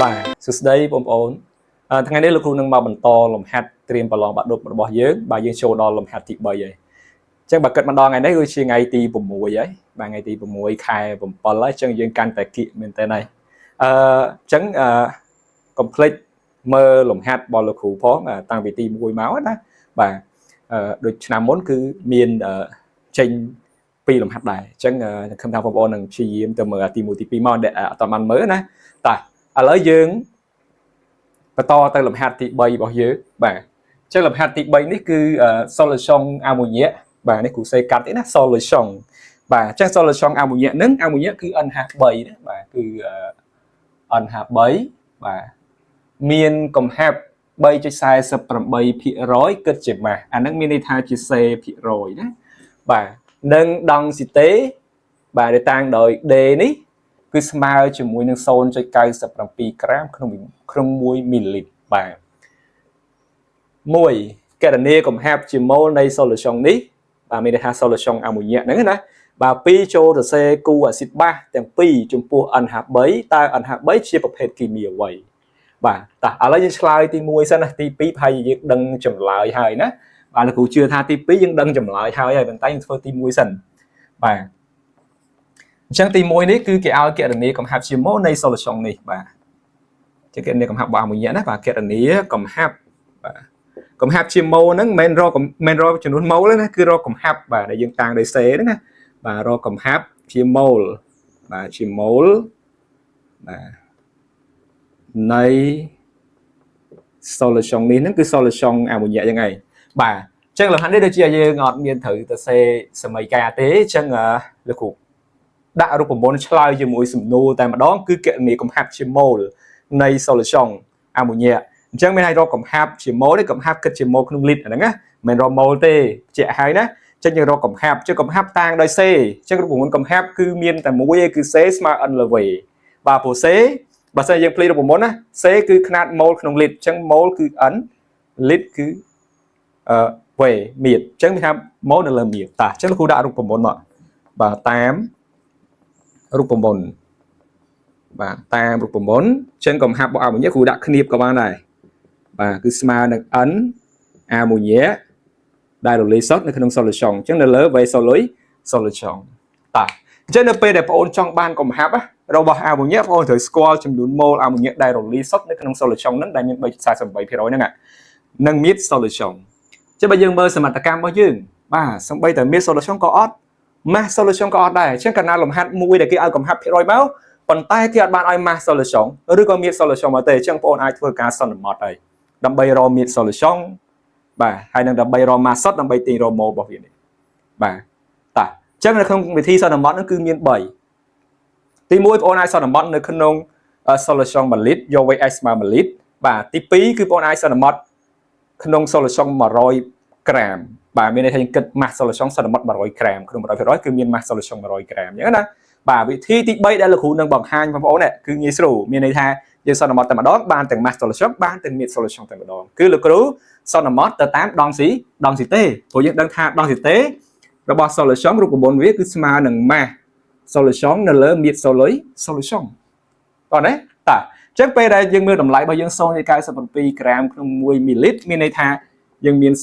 បាទសួស្តីបងប្អូនថ្ងៃនេះលោកគ្រូនឹងមកបន្តលំហាត់ត្រៀមប្រឡងបាក់ឌុបរបស់យើងបាទយើងចូលដល់លំហាត់ទី3ហើយអញ្ចឹងបើគិតមកដល់ថ្ងៃនេះគឺជាថ្ងៃទី6ហើយបាទថ្ងៃទី6ខែ7ហើយអញ្ចឹងយើងកាន់តែគៀកមែនតើហើយអញ្ចឹងកុំភ្លេចមើលលំហាត់របស់លោកគ្រូផងតាំងពីទី1មកណាបាទដូចឆ្នាំមុនគឺមានចេញ2លំហាត់ដែរអញ្ចឹងខ្ញុំថាបងប្អូននឹងព្យាយាមទៅមើលទី1ទី2មកដែលអត់បានមើលណាតើឥឡូវយើងបន្តទៅលំហាត់ទី3របស់យើងបាទអញ្ចឹងលំហាត់ទី3នេះគឺ solution អាម៉ូញ៉ាបាទនេះគ្រូសេកាត់ទេណា solution បាទអញ្ចឹង solution អាម៉ូញ៉ាហ្នឹងអាម៉ូញ៉ាគឺ NH3 ណាបាទគឺ NH3 បាទមានកំហាប់ 3.48% គិតជាម៉ាស់អាហ្នឹងមានន័យថាជាសេ%ណាបាទនិងដង់ស៊ីតេបាទដែលតាំងដោយ D នេះគឺស្មើជាមួយនឹង 0.97 ក្រាមក្នុង1មីលីលីត្របាទ1កណនីកំហាប់ជាម៉ូលនៃ solution នេះបាទមានន័យថា solution អាម៉ូញ៉ាហ្នឹងណាបាទ2ចូលសរសេរគូអាស៊ីតបាសទាំងពីរចំពោះ NH3 តើ NH3 ជាប្រភេទគីមីអ្វីបាទតោះឥឡូវយើងឆ្លើយទី1សិនណាទី2ប្រហែលយើងដឹងចម្លើយហើយណាបាទលោកគ្រូជឿថាទី2យើងដឹងចម្លើយហើយប៉ុន្តែយើងធ្វើទី1សិនបាទអញ្ចឹងទី1នេះគឺគេឲ្យគណនាកំហាប់ជាម៉ូនៃ solution នេះបាទជាគណនាកំហាប់របស់អាម៉ូញ៉ាណាបាទគណនាកំហាប់បាទកំហាប់ជាម៉ូហ្នឹងមិនមែនរកចំនួនម៉ូលទេណាគឺរកកំហាប់បាទដែលយើងតាំងដោយសេហ្នឹងណាបាទរកកំហាប់ជាម៉ូលបាទជាម៉ូលបាទនៃ solution នេះហ្នឹងគឺ solution អាម៉ូញ៉ាយ៉ាងហ្នឹងបាទអញ្ចឹងលំហាត់នេះដូចជាយើងអត់មានត្រូវទៅសេសម័យកាលទេអញ្ចឹងលោកគ្រូដាក់រូបមន្តឆ្លើយជាមួយសំណួរតែម្ដងគឺគណនាកំហាប់ជាម៉ូលនៃ solution អាម៉ូញ៉ាអញ្ចឹងមានន័យរកកំហាប់ជាម៉ូលទេកំហាប់គិតជាម៉ូលក្នុងលីត្រហ្នឹងណាមិនរកម៉ូលទេជាក់ហើយណាអញ្ចឹងយើងរកកំហាប់ជាកំហាប់តាំងដោយ C អញ្ចឹងរូបមន្តកំហាប់គឺមានតែមួយឯងគឺ C ស្មើ N លើ V បាទព្រោះ C បើសិនយើងភ្លេចរូបមន្តណា C គឺຂະຫນាតម៉ូលក្នុងលីត្រអញ្ចឹងម៉ូលគឺ N លីត្រគឺV មៀតអញ្ចឹងមានថាម៉ូលនៅលើមៀតតាអញ្ចឹងលោកគ្រូដាក់រូបមន្តមកបាទតាមរូបមន្តបាទតាមរូបមន្តចឹងកំហាប់របស់អាម៉ូញ៉ាគ្រូដាក់គ្នាបក៏បានដែរបាទគឺស្មើនឹង N អាម៉ូញ៉ាដែលរលាយសុទ្ធនៅក្នុង solution អញ្ចឹងនៅលើ V solution តាអញ្ចឹងនៅពេលដែលបងអូនចង់បានកំហាប់របស់អាម៉ូញ៉ាបងអូនត្រូវស្គាល់ចំនួនម៉ូលអាម៉ូញ៉ាដែលរលាយសុទ្ធនៅក្នុង solution ហ្នឹងដែលមាន 3.48% ហ្នឹងនឹងមាន solution ចឹងបើយើងមើលសមត្ថកម្មរបស់យើងបាទសំបីតែមាន solution ក៏អត់mass solution ក៏អត់ដែរអញ្ចឹងកាលណាលំហាត់មួយដែលគេឲ្យកំហាប់ភាគរយមកប៉ុន្តែគេអត់បានឲ្យ mass solution ឬក៏មាន solution មកទេអញ្ចឹងបងប្អូនអាចធ្វើការសន្មតហើយដើម្បីរកមាន solution បាទហើយនឹងដើម្បីរក mass សុទ្ធដើម្បីទាញរក mol របស់វានេះបាទតាអញ្ចឹងនៅក្នុងវិធីសន្មតហ្នឹងគឺមាន3ទី1បងប្អូនអាចសន្មតនៅក្នុង solution 1លីត្រយក VS ស្មើ1លីត្របាទទី2គឺបងប្អូនអាចសន្មតក្នុង solution 100 ក្រាមបាទមានន័យថាយើងគិត mass solution សន្មត100ក្រាមក្នុង 100% គឺមាន mass solution 100ក្រាមអញ្ចឹងណាបាទវិធីទី3ដែលលោកគ្រូនឹងបង្ហាញបងប្អូនគឺងាយស្រួលមានន័យថាយើងសន្មតតែម្ដងបានទាំង mass solution បានទាំង mid solution តែម្ដងគឺលោកគ្រូសន្មតទៅតាមដង់ស៊ីតេព្រោះយើងដឹងថាដង់ស៊ីតេរបស់ solution រូបមន្តវាគឺស្មើនឹង mass solution នៅលើ mid solution តោះណាតាអញ្ចឹងពេលដែលយើងមើលតម្លៃរបស់យើង 0.97 ក្រាមក្នុង1មីលីលីត្រមានន័យថាយើងមាន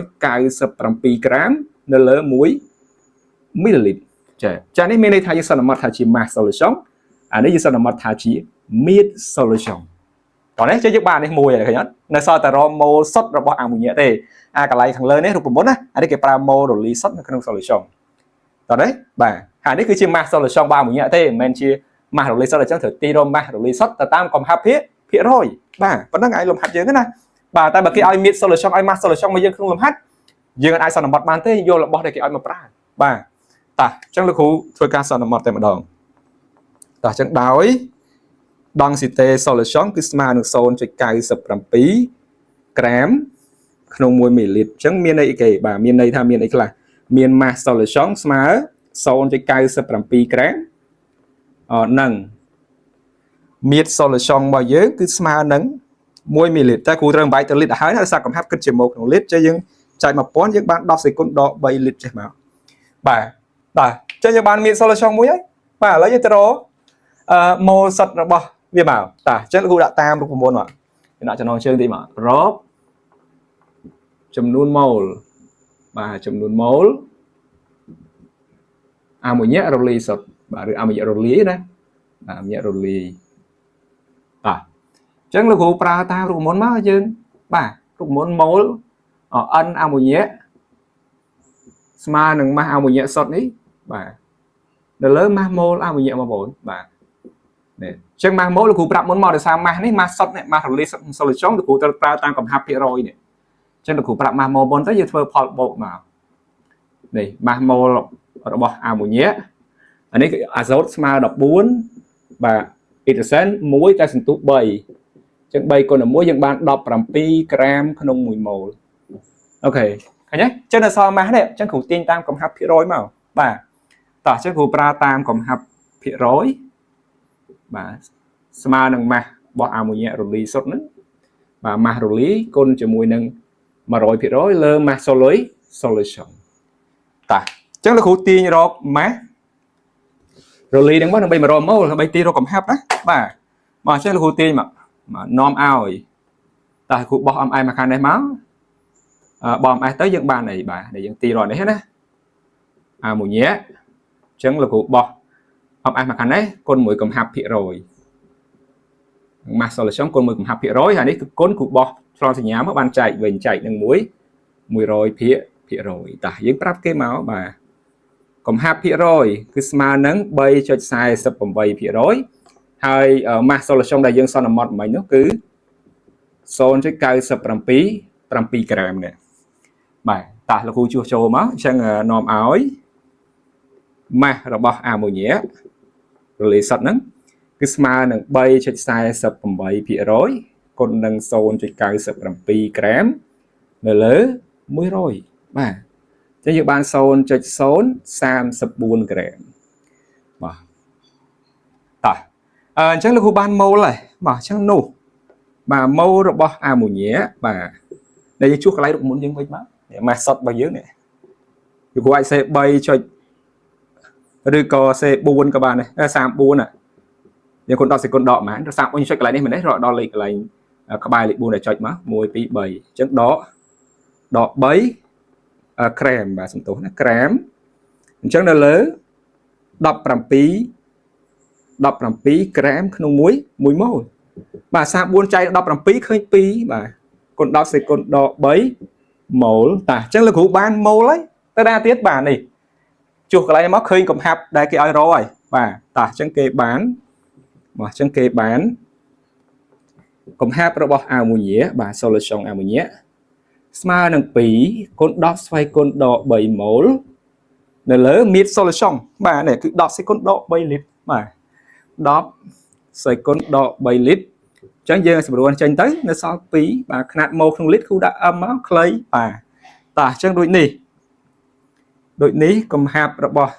0.97 ក្រាមនៅលើ1មីលីលីត្រចា៎នេះមានន័យថាយើងសន្មតថាជា mass solution អានេះយើងសន្មតថាជា mid solution តោះនេះចេះយើងបាននេះមួយហើយឃើញអត់នៅសល់តែរក mol សុទ្ធរបស់អាម៉ូញ៉ាទេអាកន្លែងខាងលើនេះរូបមន្តណាអានេះគេប្រើ mol រលាយសុទ្ធនៅក្នុង solution តោះនេះបាទហើយនេះគឺជា mass solution របស់អាម៉ូញ៉ាទេមិនមែនជា mass រលាយសុទ្ធអញ្ចឹងត្រូវទីរក mass រលាយសុទ្ធទៅតាមកំហាប់ភាគរយបាទប៉ុណ្ណឹងឯងលំហាត់យើងណាបាទតែបើគេឲ្យ mid solution ឲ្យ mass solution មកយើងក្នុងលំហាត់យើងអាចសន្មតបានទេយករបស់ដែលគេឲ្យមកប្រើបាទតាអញ្ចឹងលោកគ្រូធ្វើការសន្មតតែម្ដងតាអញ្ចឹងដោយដង់ស៊ីតេ solution គឺស្មើនឹង 0.97 ក្រាមក្នុង1មីលីលីត្រអញ្ចឹងមានន័យអីគេបាទមានន័យថាមានអីខ្លះមាន mass solution ស្មើ 0.97 ក្រាមនឹង mid solution របស់យើងគឺស្មើនឹង1មីលីលីត្រតែគ្រូត្រូវបែកទៅលីត្រឲ្យហើយដោយសារកំហាប់គិតជាម៉ូលក្នុងលីត្រចេះយើងចែក 1000 យើងបាន10សេគុណដក3លីត្រចេះមកបាទចេះយើងបានមាន solution មួយហើយបាទឥឡូវយើងទៅរកម៉ូលសុទ្ធរបស់ វាមកតើអញ្ចឹងលោកគ្រូដាក់តាមរូបមន្តមកដាក់ចំណងជើងទីមករកចំនួនម៉ូលបាទចំនួនម៉ូលអាម៉ូញ៉ារលាយសុទ្ធបាទឬអាម៉ូញ៉ារលាយណាអាម៉ូញ៉ារលាយបាទអញ្ចឹងលោកគ្រូប្រើតាមរូបមន្តមកយើងបាទរូបមន្តម៉ូលn អាម៉ូញ៉ាស្មើនឹងម៉ាស់អាម៉ូញ៉ាសុទ្ធនេះបាទនៅលើម៉ាស់ម៉ូលអាម៉ូញ៉ាបងប្អូនបាទនេះអញ្ចឹងម៉ាស់ម៉ូលលោកគ្រូប្រាប់មុនមកដោយសារម៉ាស់នេះម៉ាស់សុទ្ធនេះម៉ាស់រលាយសុទ្ធសូលូចុងលោកគ្រូត្រូវប្រើតាមកំហាប់ភាគរយនេះអញ្ចឹងលោកគ្រូប្រាប់ម៉ាស់ម៉ូលមុនទៅយើងធ្វើផលបូកមកនេះម៉ាស់ម៉ូលរបស់អាម៉ូញ៉ាអានេះគឺអាសូតស្មើ14បាទអ៊ីដ្រូសែន1តែសន្ទុះ3អញ្ចឹង3គុណនឹង1យើងបាន17ក្រាមក្នុង1ម៉ូលអូខេឃើញទេអញ្ចឹងនៅសល់ម៉ាស់នេះអញ្ចឹងគ្រូទាញតាមកំហាប់ភាគរយមកបាទតោះអញ្ចឹងគ្រូប្រើតាមកំហាប់ភាគរយបាទស្មើនឹងម៉ាស់របស់អាម៉ូញ៉ារលាយសុទ្ធហ្នឹងបាទម៉ាស់រលាយគុណជាមួយនឹង100%លើម៉ាស់សូលុយ solution តោះអញ្ចឹងលោកគ្រូទាញរកម៉ាស់រលាយហ្នឹងមកដើម្បី100ម៉ូលដើម្បីទាញរកកំហាប់ណាបាទមកអញ្ចឹងលោកគ្រូទាញមកនាំឲ្យតើគ្រូបោះអំអែមកខាងនេះមកបោះអំអែទៅយើងបានអីបាទដែលយើងទាញរកនេះណាអាម៉ូញ៉ាអញ្ចឹងលោកគ្រូបោះអំអែមកខាងនេះគុណមួយកំហាប់ភាគរយម៉ាស់ solution គុណមួយកំហាប់ភាគរយហើយនេះគឺគុណគ្រូបោះឆ្លងសញ្ញាមកបានចែកវិញចែកនឹង100%ភាគរយតោះយើងប្រាប់គេមកបាទកំហាប់ភាគរយគឺស្មើនឹង 3.48% ហើយ mass solution ដែលយើងសន្មតមិញនោះគឺ 0.97 7ក្រាមនេះបាទតោះលោកគ្រូជួសចូលមកអញ្ចឹងនាំឲ្យ mass របស់អាម៉ូញ៉ារលាយសុទ្ធហ្នឹងគឺស្មើនឹង 3.48% គុណនឹង 0.97 ក្រាមនៅលើ100បាទអញ្ចឹងយើងបាន 0.034 ក្រាមបាទតោះអញ្ចឹងលោកគ្រូបានម៉ូលហើយបាទអញ្ចឹងនោះបាទម៉ូលរបស់អាម៉ូញ៉ាបាទដែលយើងជួសកន្លែងរូបមន្តយើងវិញមកម៉ាស់សុទ្ធរបស់យើងនេះលោកគ្រូអាចសេ3ឬក៏សេ4ក៏បានដែរ34ណាយើងគុណ10សេគុណដកហ្មង34ចុចកន្លែងនេះមែនទេរកដល់លេខកន្លែងក្បែរលេខ4ដែលចុចមក1 2 3អញ្ចឹងដក3ក្រាមបាទសំទោសណាក្រាមអញ្ចឹងនៅលើ17ក្រាមក្នុង1ម៉ូលបាទ34ចែក17ឃើញ2បាទគុណ10សេគុណដក3ម៉ូលតាអញ្ចឹងលោកគ្រូបានម៉ូលហើយទៅដល់ទៀតបាទនេះជួសកន្លែងមកឃើញកំហាប់ដែលគេឲ្យរកហើយបាទតាអញ្ចឹងគេបានមកអញ្ចឹងគេបានកំហាប់របស់អាម៉ូញ៉ាបាទ solution អាម៉ូញ៉ាស្មើនឹង2គុណ10ស្វ័យគុណដក3ម៉ូលនៅលើមៀត solution បាទនេះគឺ10សេគុណដក3លីត្របាទ10សេគុណដក3លីត្រអញ្ចឹងយើងសម្រួលចេញទៅនៅសល់2បាទຂະຫນាត់ម៉ូលក្នុងលីត្រគឺដាក់ m មកខ្លីបាទតោះអញ្ចឹងដូចនេះកំហាប់របស់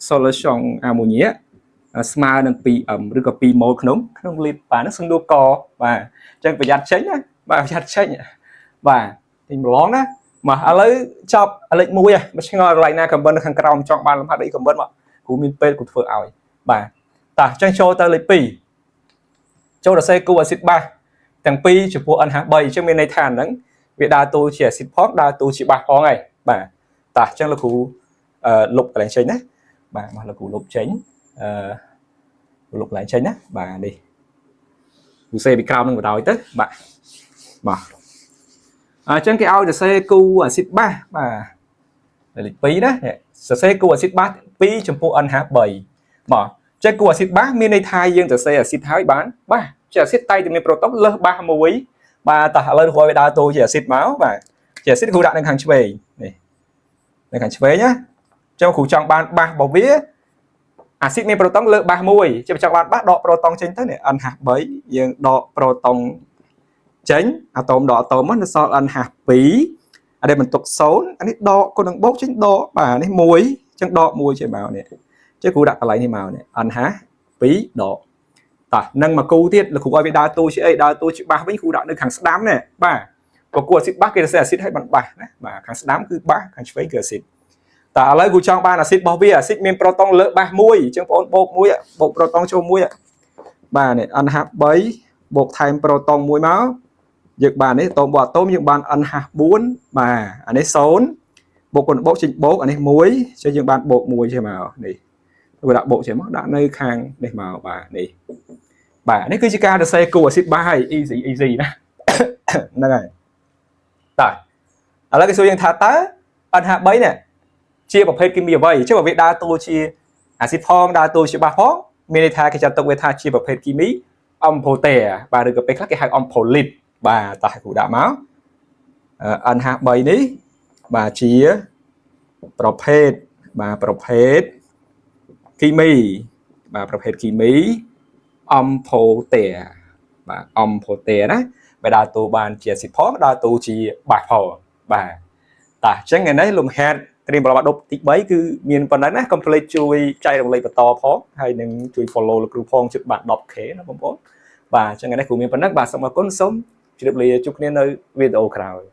solution អាម៉ូញ៉ាស្មើនឹង 2m ឬក៏2ម៉ូលក្នុងលីត្របាទហ្នឹងសំដួលកបាទអញ្ចឹងប្រយ័ត្នចេញណាបាទប្រយ័ត្នចេញបាទទីម្លងណាមកឥឡូវចប់លេខ1ហ៎មិនឆ្ងល់កន្លែងណាខមមិននៅខាងក្រោមចង់បានលំហាត់អីខមមិនមកគ្រូមានពេលគ្រូធ្វើឲ្យបាទតោះអញ្ចឹងចូលទៅលេខ2ចូលដល់សេគូអាស៊ីតបាសទាំងពីរចំពោះ NH3 អញ្ចឹងមានន័យថាហ្នឹងវាដើរតួជាអាស៊ីតផងដើរតួជាបាសផងហើយបាទតោះអញ្ចឹងលោកគ្រូលុបកន្លែងចេញណាបាទមកលោកគ្រូលុបចេញលុបកន្លែងចេញណាបាទនេះគ្រូសេពីក្រោមនឹងបដ ாய் ទៅបាទអញ្ចឹងគេឲ្យសរសេរគូអាស៊ីតបាសបាទលេខ2ណាសរសេរគូអាស៊ីតបាស2ចំពោះ NH3 បាទចេះគូអាស៊ីតបាសមានន័យថាយើងសរសេរអាស៊ីតហើយបានបាទជាអាស៊ីតតែតែមានប្រូតុងលើសបាសមួយបាទតោះឥឡូវគ្រូឲ្យវាដើរតួជាអាស៊ីតមកបាទជាអាស៊ីតគ្រូដាក់នៅខាងឆ្វេងនេះនៅខាងឆ្វេងណាចាំគ្រូចង់បានបាសរបស់វាអាស៊ីតមានប្រូតុងលើសបាសមួយជាចង់បានបាសដកប្រូតុងចេញទៅនេះ NH3 យើងដកប្រូតុងចេញអាតូមដកអាតូមមកនៅសល់ NH2 អានេះបន្ទុក0អានេះដកគុណនឹងបូកចេញដកបាទនេះ1អញ្ចឹងដក1ចេញមកនេះចេះគ្រូដាក់កន្លែងនេះមកនេះ NH2 ដកតោះនឹងមកគូទៀតលោកគ្រូឲ្យវាដើរតួជាអីដើរតួជាបាសវិញគ្រូដាក់នៅខាងស្ដាំនេះបាទព្រោះគូអាស៊ីតបាសគេសរសេរអាស៊ីតឲ្យបានបាសណាបាទខាងស្ដាំគឺបាសខាងឆ្វេងគឺអាស៊ីតតើឥឡូវគ្រូចង់បានអាស៊ីតរបស់វាអាស៊ីតមានប្រូតុងលើសបាសមួយអញ្ចឹងបងប្អូនបូក1បូកប្រូតុងចូល1 bà này ăn hạt bấy bột thành proton muối máu dựng bà này tôm bò tôm những bạn ăn hạt bún bà anh ấy xốn bộ quần bộ trình bố anh ấy muối cho những bạn bộ muối cho màu này vừa đạo bộ chế mất đã nơi khang để màu bà này cứ chỉ ca được xe của ship bài easy nè này tại ở là cái số những thả tá ăn hạt bấy nè chia một phê kim bìa vậy chứ mà việc đa tô chia axit phong đa tô chia ba phong mình thay cái chân tông về thay chia một phê kim mỹ ông phô tè bà được cái khác cái hai ông phô lít bà tại cụ đã máu ăn hạt bấy ní bà chiaประเภทbàประเภท kim mỹ bà ประเภท kim mỹ ông phô tè bà ông phô tè đó bà đa tô bàn chia xịt phong đa tô chia bà phô bà tại chẳng ngày đấy lùm hạt thì bảo bạn đọc tích bấy cứ miền phần đấy nè complete chui chạy đồng lấy to phó hay đừng chui follow được group phong chụp bạn đọc khế nó không có và chẳng ngày đấy của miền phần đất bà xong mà con sống chỉ được lấy chụp nên nơi video crowd